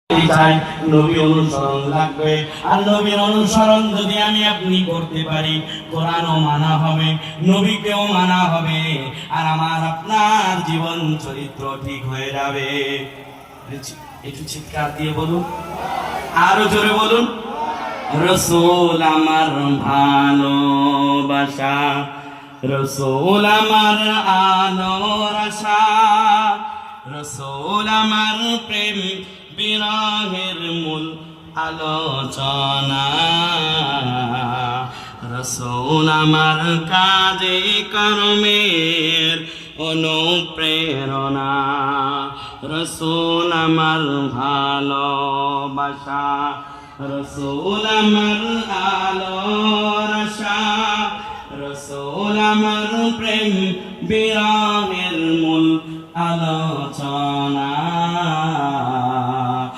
চাই নবী অনুসরণ লাগবে। আর নবীর অনুসরণ যদি আমি আপনি করতে পারি, কোরআনও মানা হবে, নবীকেও মানা হবে, আর আমার আপনার জীবন চরিত্র ঠিক হয়ে যাবে। একটু চিৎকার দিয়ে বলুন, আরো জোরে বলুন, রসূল আমার ভালোবাসা, রসূল আমার আলোর আশা, রসূল আমার প্রেম বিরহের মূল আলোচনা, রসূল আমার কাজে কর্মের অনুপ্রেরণা, রসূল আমার ভালোবাসা, রসূল আমার আলোর আশা, রসূল আমার প্রেম বিরহের মূল আলোচনা।